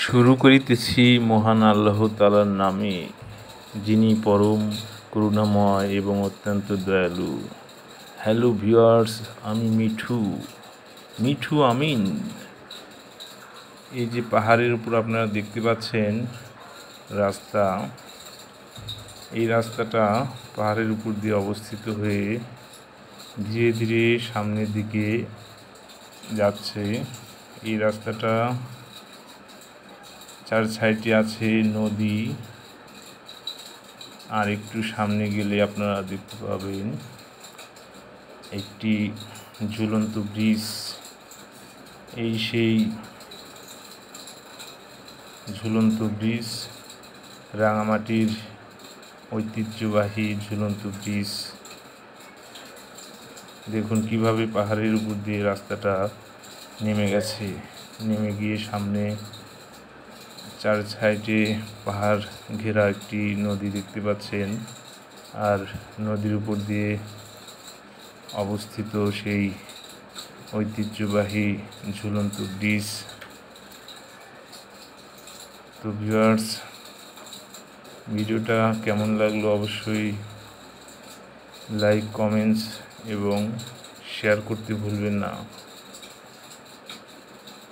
শুরু করিতেছি মহান আল্লাহ তাআলার নামে, যিনি পরম করুণাময় এবং অত্যন্ত দয়ালু। হ্যালো ভিউয়ার্স, আমি মিঠু আমিন। এই যে পাহাড়ের উপর আপনারা দেখতে পাচ্ছেন রাস্তা, এই রাস্তাটা পাহাড়ের উপর দিয়ে অবস্থিত হয়ে ধীরে ধীরে সামনের দিকে যাচ্ছে। এই রাস্তাটা চার সাইডে আছে নদী, আর একটু সামনে গেলে আপনারা দেখতে পাবেন একটি ঝুলন্ত ব্রিজ। এই সেই ঝুলন্ত ব্রিজ, রাঙামাটির ঐতিহ্যবাহী ঝুলন্ত ব্রিজ। দেখুন কিভাবে পাহাড়ের উপর দিয়ে রাস্তাটা নেমে গেছে, নেমে গিয়ে সামনে চার সাইডে পাহাড় ঘেরা একটি নদী দেখতে পাচ্ছেন, আর নদীর উপর দিয়ে অবস্থিত সেই ঐতিহ্যবাহী ঝুলন্ত ব্রিজ। তো ভিউয়ার্স, ভিডিওটা কেমন লাগলো অবশ্যই লাইক, কমেন্টস এবং শেয়ার করতে ভুলবেন না।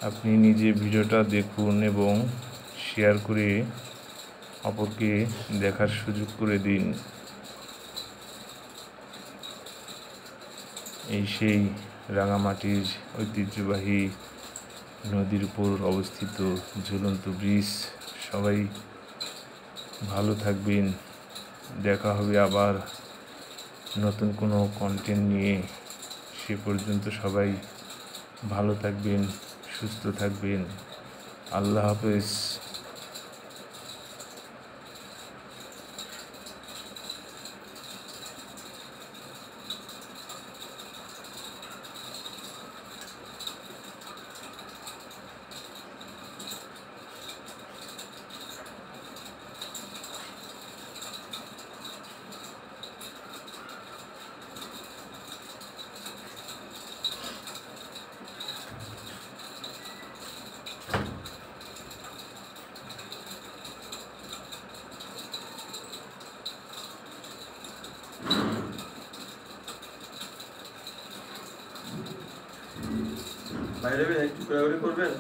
আপনি নিজে ভিডিওটা দেখুন এবং শেয়ার করে অপরকে দেখার সুযোগ করে দিন। এই সেই রাঙামাটির ঐতিহ্যবাহী নদীর উপর অবস্থিত ঝুলন্ত ব্রিজ। সবাই ভালো থাকবেন, দেখা হবে আবার নতুন কোনো কন্টেন্ট নিয়ে। সে পর্যন্ত সবাই ভালো থাকবেন, সুস্থ থাকবেন। আল্লাহ হাফেজ। বাইরে একটু ঘোরাঘুরি করবেন।